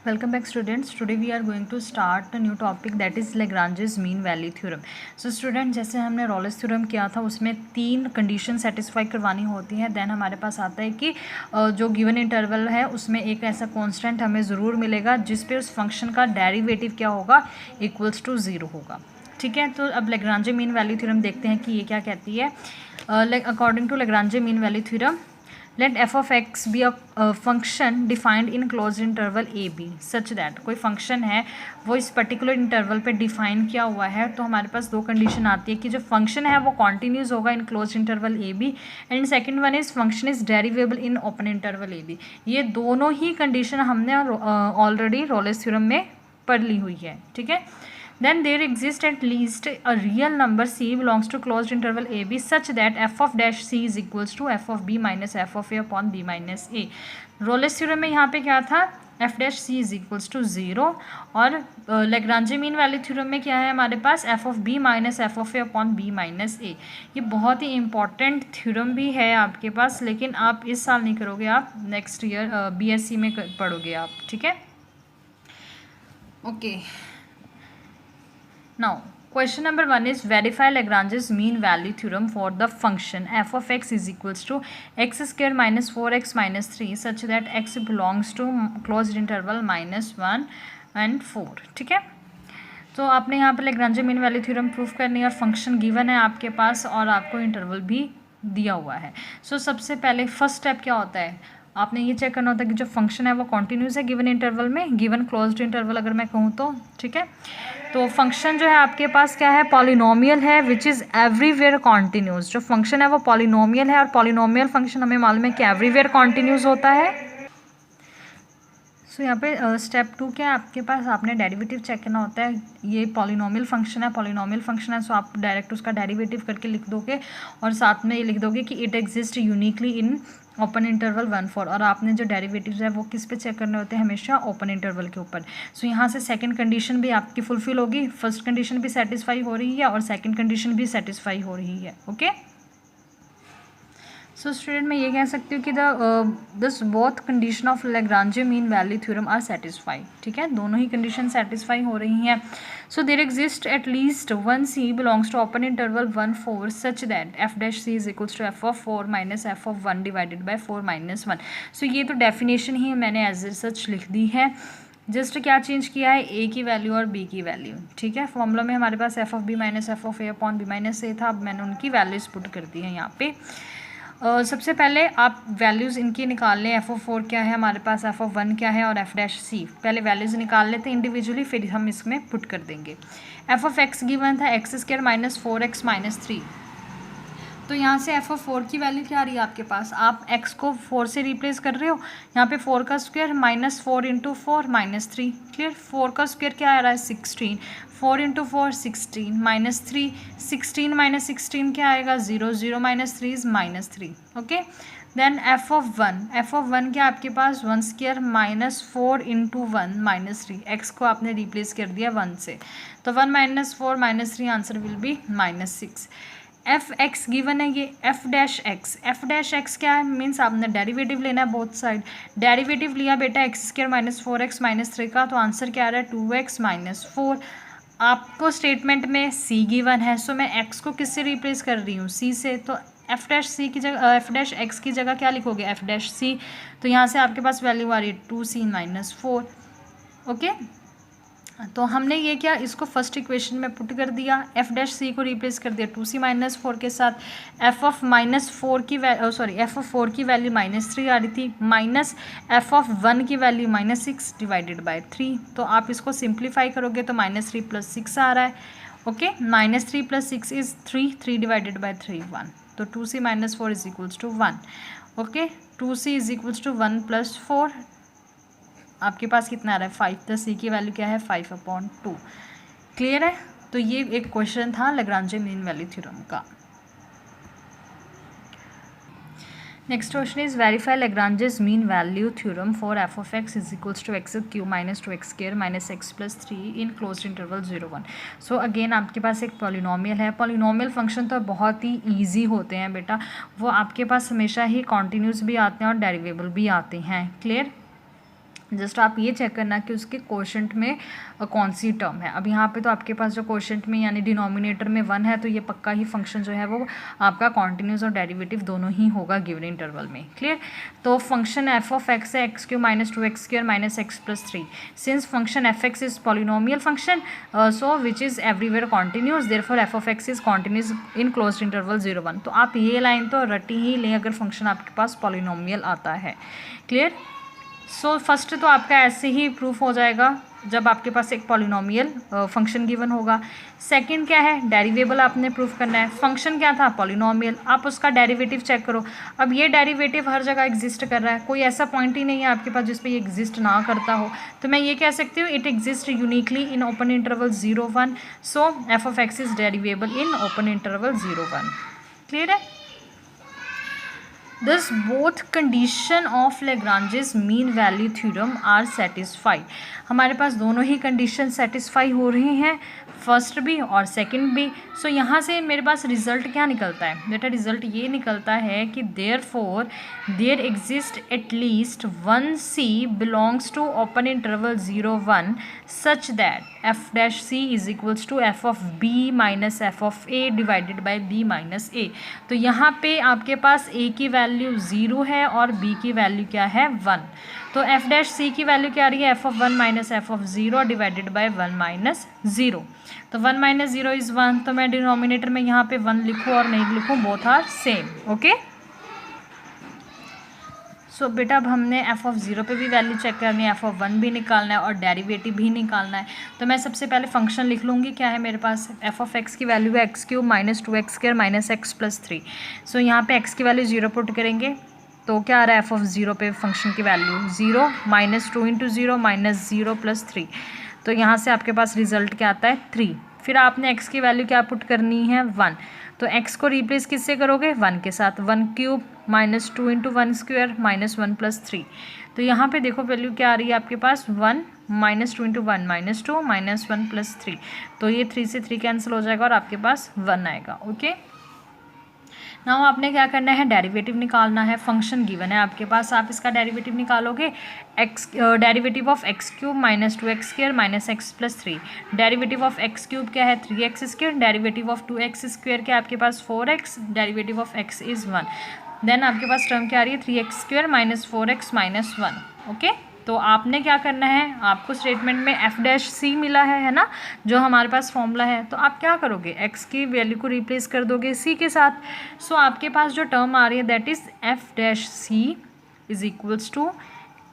Welcome back students. Today we are going to start a new topic that is Lagrange's mean value theorem. So student, जैसे हमने रॉलेस theorem किया था उसमें 3 condition satisfy करवानी होती हैं. देन हमारे पास आता है कि जो गिवन इंटरवल है उसमें एक ऐसा कांस्टेंट हमें ज़रूर मिलेगा जिस पे उस फंक्शन का डेरिवेटिव क्या होगा, इक्वल्स टू 0 होगा. ठीक है, तो अब लैग्रांज मीन वैल्यू थ्योरम देखते हैं कि ये क्या कहती है. According to Lagrange mean value theorem, let f of x be a function defined in closed interval a b such that कोई फंक्शन है वो इस पर्टिकुलर इंटरवल पे डिफाइन किया हुआ है. तो हमारे पास दो कंडीशन आती है कि जो फंक्शन है वो कॉन्टीन्यूस होगा in close interval A B, and second one is function is derivable in open interval A B. ये दोनों ही कंडीशन हमने ऑलरेडी रॉलेस थ्योरम में पढ़ ली हुई है. ठीक है, then there exists at least a real number c belongs to closed interval a b such that f of dash c is equals to f of b minus f of a upon b minus a. Rolle's theorem में यहाँ पे क्या था, f dash c is equals to 0, और Lagrange mean value theorem में क्या है हमारे पास, f of b minus f of a upon b minus a. ये बहुत ही इंपॉर्टेंट थ्योरम भी है आपके पास, लेकिन आप इस साल नहीं करोगे, आप नेक्स्ट ईयर BSc में पढ़ोगे आप. ठीक है, okay. Now, question number 1 is verify Lagrange's mean value theorem for the function f of x is equals to x square minus 4x minus 3 such that x belongs to closed interval minus 1 and 4. ठीक है, तो आपने यहाँ पर Lagrange mean value theorem proof करनी है और function given है आपके पास और आपको इंटरवल भी दिया हुआ है. सो सबसे पहले फर्स्ट स्टेप क्या होता है, आपने ये चेक करना होता है कि जो फंक्शन है वो कॉन्टिन्यूस है गिवन इंटरवल में, गिवन क्लोज्ड इंटरवल अगर मैं कहूँ तो. ठीक है, तो फंक्शन जो है आपके पास क्या है, पॉलिनोमियल है विच इज़ एवरीवेयर कॉन्टिन्यूस. जो फंक्शन है वो पॉलिनोमियल है और पॉलिनोमियल फंक्शन हमें मालूम है कि एवरीवेयर कॉन्टिन्यूस होता है. सो यहाँ पे स्टेप 2 क्या है आपके पास, आपने डेरिवेटिव चेक करना होता है. ये पॉलिनोमियल फंक्शन है, पॉलिनोमियल फंक्शन है, सो आप डायरेक्ट उसका डेरिवेटिव करके लिख दोगे और साथ में ये लिख दोगे कि it exist uniquely in open interval 1-4, और आपने जो डेरिवेटिव्स है वो किस पे चेक करने होते हैं, हमेशा ओपन इंटरवल के ऊपर. सो यहाँ से सेकंड कंडीशन भी आपकी फुलफिल होगी, फर्स्ट कंडीशन भी सेटिस्फाई हो रही है और सेकंड कंडीशन भी सेटिस्फाई हो रही है. ओके, सो स्टूडेंट मैं ये कह सकती हूँ कि this both condition of Lagrange mean value theorem are satisfy. ठीक है, दोनों ही कंडीशन सेटिस्फाई हो रही हैं. So there exist at least one C belongs to open interval 1-4 such that F dash C is equals to F of 4 minus F of 1 divided by 4 minus 1. So ये तो definition ही मैंने as such लिख दी है, just क्या change किया है, ए की value और बी की वैल्यू. ठीक है, फॉर्मूला में हमारे पास F of B minus F of A upon B minus A था, अब मैंने उनकी वैल्यूज पुट कर दी है यहाँ पे. सबसे पहले आप वैल्यूज़ इनकी निकाल लें, एफ ऑफ 4 क्या है हमारे पास, एफ ऑफ 1 क्या है और एफ डैश सी. पहले वैल्यूज़ निकाल लेते हैं इंडिविजुअली, फिर हम इसमें पुट कर देंगे. एफ ऑफ एक्स गिवन था x square minus 4x minus 3. तो यहाँ से एफ ऑफ 4 की वैल्यू क्या आ रही है आपके पास, आप x को 4 से रिप्लेस कर रहे हो. यहाँ पे 4 का square minus 4 into 4 minus 3. Clear, 4 का स्क्वायर क्या आ रहा है 16, 4 इंटू 4 16 माइनस 3, 16 माइनस 16 क्या आएगा 0, 0 minus 3 is minus 3. Okay, then f of 1 क्या आपके पास 1 square minus 4 into 1 minus 3. X को आपने रिप्लेस कर दिया 1 से, तो 1 minus 4 minus 3 answer will be minus 6. F x given है, ये एफ डैश एक्स क्या है, मीन्स आपने डेरिवेटिव लेना है बोथ साइड. डेरिवेटिव लिया बेटा x square minus 4x minus 3 का, तो आंसर क्या आ रहा है 2x माइनस 4. आपको स्टेटमेंट में c गिवन है, सो मैं x को किससे रिप्लेस कर रही हूँ, c से. तो एफ डैश सी की जगह एफ डैश एक्स की जगह क्या लिखोगे, एफ डैश सी. तो यहाँ से आपके पास वैल्यू आ रही है 2c माइनस 4. ओके, तो हमने ये क्या, इसको फर्स्ट इक्वेशन में पुट कर दिया, एफ डैश सी को रिप्लेस कर दिया 2c माइनस 4 के साथ. एफ ऑफ माइनस 4 की एफ ऑफ 4 की वैल्यू माइनस 3 आ रही थी, माइनस एफ ऑफ 1 की वैल्यू माइनस 6 डिवाइडेड बाई 3. तो आप इसको सिंप्लीफाई करोगे तो माइनस 3 प्लस 6 आ रहा है. Okay, minus 3 plus 6 is 3 divided by 3 1. तो 2c minus 4 is equals to 1. Okay, 2c is equals to 1 plus 4, आपके पास कितना आ रहा है 5. तो सी की वैल्यू क्या है 5/2. क्लियर है, तो ये एक क्वेश्चन था लैग्रांज मीन वैल्यू थ्योरम का. Next question is verify Lagrange's mean value theorem for f of x is equals to x cube minus 2x square minus x plus 3 in closed interval 0-1. So again आपके पास एक polynomial है. Polynomial function तो बहुत ही easy होते हैं बेटा, वो आपके पास हमेशा ही कॉन्टीन्यूस भी आते हैं और डेरिवेबल भी आते हैं. क्लियर, जस्ट आप ये चेक करना कि उसके कोशेंट में कौन सी टर्म है। अब यहाँ पे तो आपके पास जो कोशेंट में यानी डिनोमिनेटर में 1 है, तो ये पक्का ही फंक्शन जो है वो आपका कॉन्टिन्यूस और डेरिवेटिव दोनों ही होगा गिवन इंटरवल में। क्लियर। तो फंक्शन एफ ऑफ एक्स है x Q minus 2x square minus x plus 3। Since function F x is polynomial function so which is everywhere continuous, therefore F of x is continuous in closed interval 0-1। तो आप ये line तो रटी ही लें अगर function आपके पास polynomial आता है। Clear. So first तो आपका ऐसे ही प्रूफ हो जाएगा जब आपके पास एक पॉलिनोमियल फंक्शन गिवन होगा। सेकंड क्या है, डेरिवेबल आपने प्रूफ करना है। फंक्शन क्या था, पॉलिनोमियल, आप उसका डेरिवेटिव चेक करो। अब ये डेरिवेटिव हर जगह एग्जिस्ट कर रहा है, कोई ऐसा पॉइंट ही नहीं है आपके पास जिस पे ये एग्जिस्ट ना करता हो। तो मैं ये कह सकती हूँ it exist uniquely in open interval 0-1। So F of x is derivable in open interval 0-1। Clear है। Thus both condition of Lagrange's mean value theorem are satisfied। हमारे पास दोनों ही कंडीशन सेटिस्फाई हो रही हैं, फर्स्ट भी और सेकंड भी। सो यहाँ से मेरे पास रिजल्ट क्या निकलता है बेटा, रिजल्ट ये निकलता है कि therefore there exist at least 1c belongs to open interval 0-1 such that F dash C is equals to F of B minus F of A divided by B minus A. तो यहाँ पे आपके पास a की value 0 है और b की value क्या है 1। तो एफ डैश सी की वैल्यू क्या आ रही है, f of 1 minus F of 0 divided by 1 minus 0। तो 1 माइनस 0 इज़ 1। तो मैं डिनोमिनेटर में यहाँ पे 1 लिखूँ और नहीं लिखूँ, बोथ आर सेम। ओके। सो बेटा अब हमने एफ ऑफ 0 पे भी वैल्यू चेक करनी है, एफ ऑफ 1 भी निकालना है और डेरिवेटिव भी निकालना है। तो मैं सबसे पहले फंक्शन लिख लूँगी। क्या है मेरे पास, एफ ऑफ एक्स की वैल्यू है x cube minus 2x square minus x plus 3। सो यहाँ पे एक्स की वैल्यू 0 पुट करेंगे तो क्या आ रहा है, एफ ऑफ 0 पे फंक्शन की value 0 minus 2 into 0 minus 0 plus 3। तो यहाँ से आपके पास रिजल्ट क्या आता है 3। फिर आपने x की वैल्यू क्या पुट करनी है 1। तो x को रिप्लेस किससे करोगे, 1 के साथ। 1 cube minus 2 into 1 square minus 1 plus 3। तो यहाँ पे देखो वैल्यू क्या आ रही है आपके पास 1 minus 2 into 1 minus 2 minus 1 plus 3। तो ये 3 से 3 कैंसिल हो जाएगा और आपके पास 1 आएगा। ओके। नाउ आपने क्या करना है, डेरिवेटिव निकालना है। फंक्शन गिवन है आपके पास, आप इसका डेरिवेटिव निकालोगे। X derivative of x cube minus 2x square minus x plus 3। Derivative of x cube क्या है 3x square, derivative of 2x square क्या है आपके पास 4x, derivative of x is 1। Then आपके पास टर्म क्या आ रही है 3x square minus 4x minus 1। Okay. तो आपने क्या करना है, आपको स्टेटमेंट में एफ डैश सी मिला है ना, जो हमारे पास फॉर्मूला है। तो आप क्या करोगे, एक्स की वैल्यू को रिप्लेस कर दोगे सी के साथ। सो आपके पास जो टर्म आ रही है that is f dash C is equals to,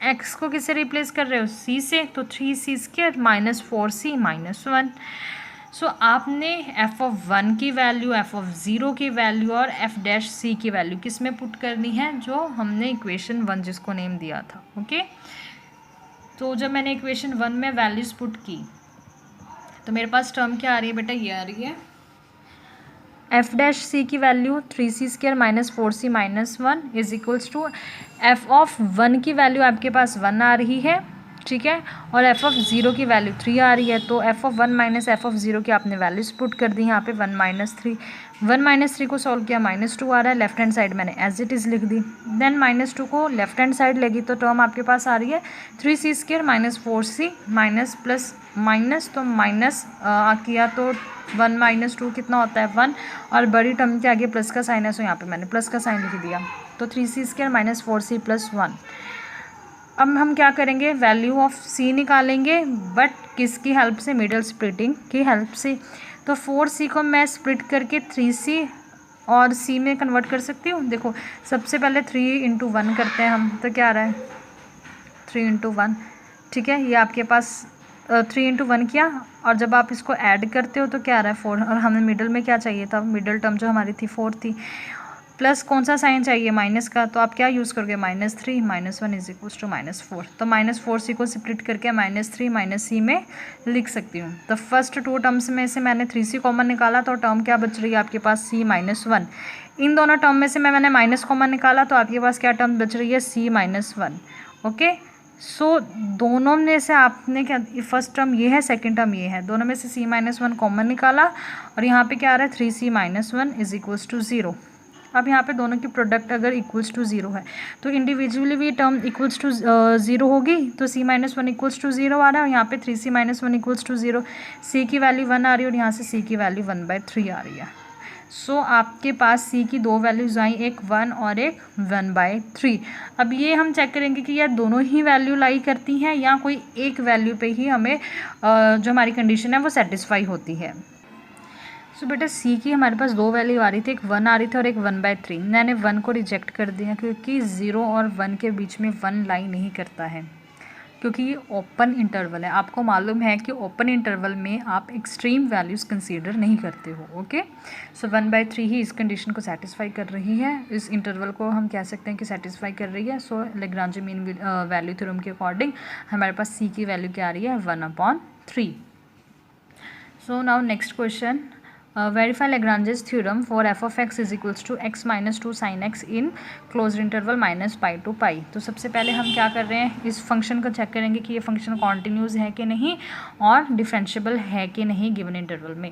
x को किससे रिप्लेस कर रहे हो, सी से, तो 3c square minus 4c minus 1। सो आपने एफ ऑफ 1 की वैल्यू, एफ ऑफ 0 की वैल्यू और एफ डैश सी की वैल्यू किस में पुट करनी है, जो हमने इक्वेशन 1 जिसको नेम दिया था। ओके। तो जब मैंने इक्वेशन 1 में वैल्यूज पुट की तो मेरे पास टर्म क्या आ रही है बेटा, ये आ रही है एफ डैश सी की value 3c square minus 4c minus 1 is equals to F of 1 की वैल्यू आपके पास 1 आ रही है, ठीक है, और एफ ऑफ 0 की वैल्यू 3 आ रही है। तो F of 1 minus F of 0 की आपने वैल्यूज पुट कर दी यहाँ पे 1 माइनस 3। 1 माइनस 3 को सॉल्व किया माइनस 2 आ रहा है, लेफ्ट हैंड साइड मैंने एज इट इज़ लिख दी। देन माइनस 2 को लेफ्ट हैंड साइड लेगी तो टर्म आपके पास आ रही है 3c square minus 4c minus plus minus, तो माइनस किया तो 1 माइनस 2 कितना होता है 1, और बड़ी टर्म के आगे प्लस का साइन है, सो यहाँ पे मैंने प्लस का साइन लिख दिया। तो 3c square minus 4c plus 1। अब हम क्या करेंगे, वैल्यू ऑफ c निकालेंगे, बट किसकी हेल्प से, मिडल स्प्लिटिंग की हेल्प से। तो 4c को मैं स्प्लिट करके 3c और c में कन्वर्ट कर सकती हूँ। देखो सबसे पहले 3 इंटू 1 करते हैं हम, तो क्या आ रहा है 3 इंटू 1, ठीक है। ये आपके पास 3 इंटू 1 किया, और जब आप इसको ऐड करते हो तो क्या आ रहा है 4, और हमें मिडल में क्या चाहिए था, मिडल टर्म जो हमारी थी 4 थी, प्लस कौन सा साइन चाहिए, माइनस का। तो आप क्या यूज़ करोगे, -3 माइनस 1 इज इक्वल्स टू -4। तो -4c को स्प्लिट करके -3 माइनस c में लिख सकती हूँ। तो फर्स्ट 2 टर्म्स में से मैंने 3c कॉमन निकाला, तो टर्म क्या बच रही है आपके पास c माइनस 1। इन दोनों टर्म में से मैंने माइनस कॉमन निकाला, तो आपके पास क्या टर्म बच रही है c माइनस 1। ओके। सो दोनों में से आपने क्या, फर्स्ट टर्म ये है, सेकंड टर्म ये है, दोनों में से c माइनस 1 कॉमन निकाला, और यहाँ पे क्या आ रहा है 3c minus 1 is equals to 0। अब यहाँ पे दोनों की प्रोडक्ट अगर इक्वल्स टू 0 है तो इंडिविजुअली भी टर्म इक्वल्स टू 0 होगी, तो c माइनस 1 इक्वल्स टू 0 आ रहा है और यहाँ पे 3c minus 1 equals to 0, c की वैल्यू 1 आ रही है और यहाँ से c की वैल्यू 1/3 आ रही है। सो आपके पास c की दो वैल्यूज आई, एक 1 और एक 1/3। अब ये हम चेक करेंगे कि यार दोनों ही वैल्यू लाई करती हैं या कोई एक वैल्यू पे ही हमें जो हमारी कंडीशन है वो सेटिस्फाई होती है। सो बेटा c की हमारे पास दो वैल्यू आ रही थी, एक 1 आ रही थी और एक 1/3। मैंने 1 को रिजेक्ट कर दिया क्योंकि 0 और 1 के बीच में 1 लाई नहीं करता है, क्योंकि ये ओपन इंटरवल है। आपको मालूम है कि ओपन इंटरवल में आप एक्सट्रीम वैल्यूज़ कंसीडर नहीं करते हो। ओके, सो 1/3 ही इस कंडीशन को सेटिस्फाई कर रही है, इस इंटरवल को हम कह सकते हैं कि सेटिस्फाई कर रही है। सो लैग्रांज मीन वैल्यू थ्योरम के अकॉर्डिंग हमारे पास c की वैल्यू क्या आ रही है, 1/3। So now next question, verify Lagrange's theorem for f of x is equals to x minus 2 sin x in closed interval minus pi to pi। तो सबसे पहले हम क्या कर रहे हैं, इस फंक्शन को चेक करेंगे कि ये फंक्शन कॉन्टिन्यूस है कि नहीं और डिफरेंशिएबल है कि नहीं गिवन इंटरवल में।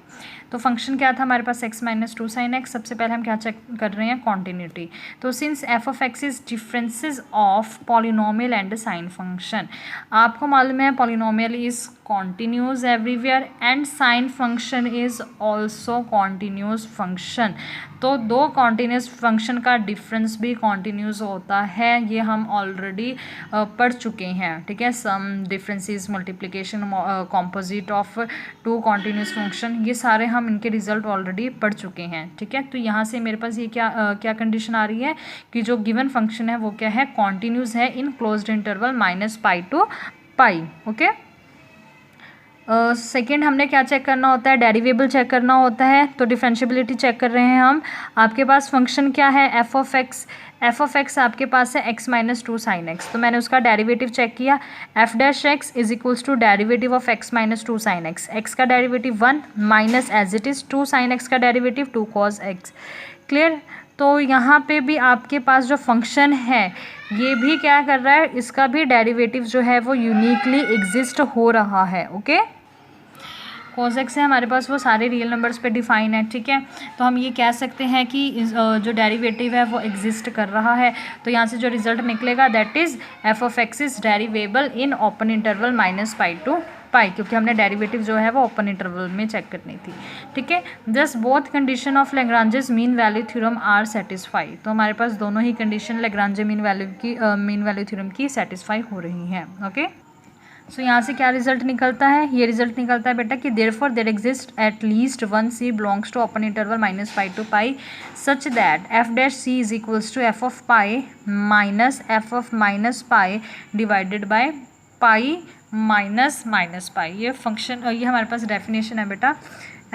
तो फंक्शन क्या था हमारे पास, x माइनस 2 sin x। सबसे पहले हम क्या चेक कर रहे हैं, कॉन्टिन्यूटी। तो since f of x is differences of polynomial and sine function, आपको मालूम है polynomial is continuous everywhere and sine function is also continuous function. तो दो कॉन्टिन्यूस फंक्शन का डिफरेंस भी कॉन्टिन्यूस होता है, ये हम ऑलरेडी पढ़ चुके हैं। ठीक है, sum, differences, multiplication, composite of two continuous function, ये सारे हम इनके रिजल्ट ऑलरेडी पढ़ चुके हैं। ठीक है, तो यहाँ से मेरे पास ये क्या कंडीशन आ रही है कि जो गिवन फंक्शन है वो क्या है, कॉन्टिन्यूस है in closed interval minus pi to pi. Okay, second हमने क्या चेक करना होता है, डेरिवेबल चेक करना होता है। तो डिफरेंशिएबिलिटी चेक कर रहे हैं हम। आपके पास फंक्शन क्या है, एफ ऑफ एक्स आपके पास है x माइनस 2 साइन एक्स। तो मैंने उसका डेरिवेटिव चेक किया, f dash x is equals to derivative of x minus 2 sine x. X का derivative 1 minus as it is 2 sine x का डेरिवेटिव 2 कॉस एक्स। क्लियर। तो यहाँ पे भी आपके पास जो फंक्शन है ये भी क्या कर रहा है, इसका भी डेरिवेटिव जो है वो यूनिकली एग्जिस्ट हो रहा है। ओके, cos x है हमारे पास वो सारे रियल नंबर्स पे डिफाइन है। ठीक है, तो हम ये कह सकते हैं कि जो डेरिवेटिव है वो एग्जिस्ट कर रहा है। तो यहाँ से जो रिजल्ट निकलेगा that is f of x is derivable in open interval minus pi to pi, क्योंकि हमने डेरिवेटिव जो है वो ओपन इंटरवल में चेक करनी थी। ठीक है, just both condition of Lagrange's mean value theorem are satisfy. तो हमारे पास दोनों ही condition Lagrange mean value theorem की सेटिस्फाई हो रही हैं। ओके, सो यहाँ से क्या रिजल्ट निकलता है, ये रिजल्ट निकलता है बेटा कि therefore there exist at least one c belongs to open interval minus pi to pi such that f dash c is equals to f of pi minus f of minus pi divided by pi minus minus pi. ये function, ये हमारे पास definition है बेटा,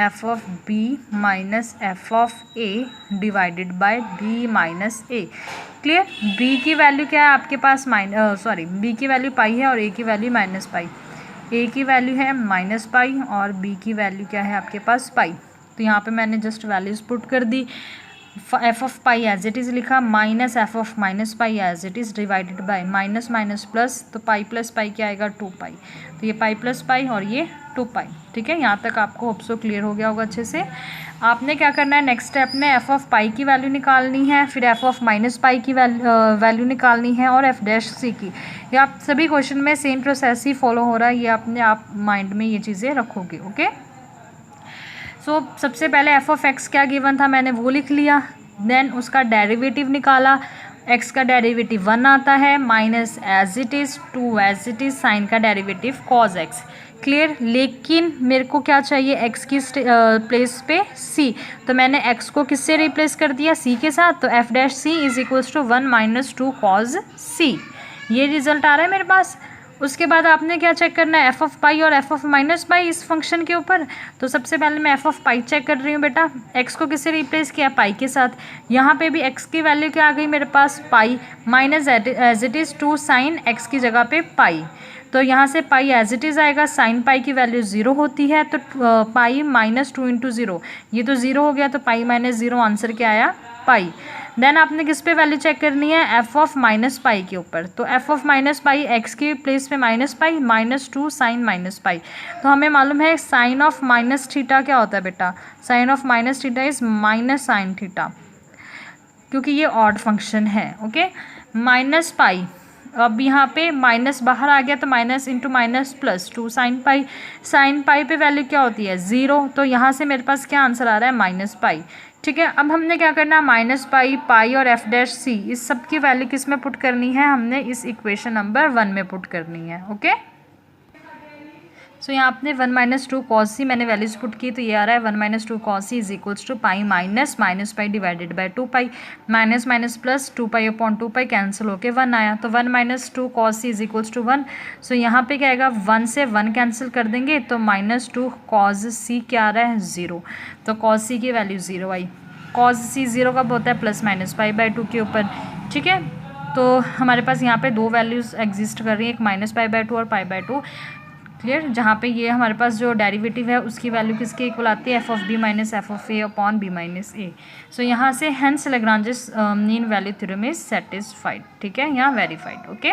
f of b minus f of a divided by b minus a। Clear. b की value क्या है आपके पास, b की वैल्यू पाई है और a की वैल्यू माइनस पाई। a की वैल्यू है माइनस पाई और b की वैल्यू क्या है आपके पास, पाई। तो यहाँ पे मैंने जस्ट वैल्यूज पुट कर दी, f of pi as it is लिखा, minus f of minus pi as it is divided by minus minus plus, तो पाई प्लस पाई क्या आएगा, 2 पाई। तो ये पाई प्लस पाई और ये 2 पाई। ठीक है, यहाँ तक आपको होप सो क्लियर हो गया होगा अच्छे से। आपने क्या करना है, नेक्स्ट स्टेप में f ऑफ पाई की वैल्यू निकालनी है, फिर f ऑफ माइनस पाई की वैल्यू निकालनी है और f डैश c की। ये आप सभी क्वेश्चन में सेम प्रोसेस ही फॉलो हो रहा है, ये अपने आप माइंड में ये चीज़ें रखोगे। ओके, सो सबसे पहले f ऑफ x क्या गिवन था मैंने वो लिख लिया, देन उसका डेरिवेटिव निकाला। x का डेरिवेटिव 1 आता है minus as it is 2 as it is sine का डेरिवेटिव cos x। क्लियर। लेकिन मेरे को क्या चाहिए, x की प्लेस पे c, तो मैंने x को किससे रिप्लेस कर दिया, c के साथ। तो f dash c is equals to 1 minus 2 cos c। ये रिजल्ट आ रहा है मेरे पास। उसके बाद आपने क्या चेक करना है, f ऑफ पाई और f ऑफ माइनस पाई इस फंक्शन के ऊपर। तो सबसे पहले मैं f ऑफ पाई चेक कर रही हूँ बेटा, x को किससे रिप्लेस किया, पाई के साथ। यहाँ पे भी x की वैल्यू क्या आ गई मेरे पास, pi, minus as it is 2 sine x की जगह पे पाई। तो यहाँ से पाई एज इट इज़ आएगा, साइन पाई की वैल्यू 0 होती है, तो पाई माइनस 2 इंटू 0, ये तो 0 हो गया, तो पाई माइनस 0 आंसर क्या आया, पाई। देन आपने किस पे वैल्यू चेक करनी है, f ऑफ माइनस पाई के ऊपर। तो f of minus pi x की प्लेस पे minus pi, minus 2 sine minus pi. तो हमें मालूम है साइन ऑफ माइनस थीटा क्या होता है बेटा, sine of minus theta is minus sine theta. क्योंकि ये ऑड फंक्शन है। ओके, माइनस पाई, अब यहाँ पे माइनस बाहर आ गया तो minus into minus plus 2 sine pi, sine pi पे वैल्यू क्या होती है 0, तो यहाँ से मेरे पास क्या आंसर आ रहा है माइनस पाई। ठीक है, अब हमने क्या करना है माइनस पाई, पाई और एफ डैश सी इस सब की वैल्यू किस में पुट करनी है, हमने इस इक्वेशन नंबर 1 में पुट करनी है। ओके, सो यहाँ आपने 1 माइनस 2 कॉस सी मैंने वैल्यूज पुट की, तो ये आ रहा है 1 minus 2 cos C is equals to pi minus minus pi divided by 2 pi, minus minus plus 2 pi upon 2 pi cancel होके 1 आया, तो 1 minus 2 cos C is equals to 1। So यहाँ पे क्या आएगा 1 से 1 कैंसिल कर देंगे तो माइनस 2 कॉस सी क्या आ रहा है 0, तो कॉस सी की वैल्यू 0 आई। कॉस सी 0 कब होता है प्लस माइनस पाई बाई 2 के ऊपर। ठीक है, तो हमारे पास यहाँ पे दो वैल्यूज़ एग्जिस्ट कर रही हैं, एक माइनस पाई बाई 2 और पाई बाई 2। क्लियर, जहाँ पे ये हमारे पास जो डेरिवेटिव है उसकी वैल्यू किसके इक्वल आती है f of B minus F of A upon B minus a. So यहाँ से hence Lagrange's mean value theorem is satisfied. ठीक है, यहाँ वेरीफाइड। ओके।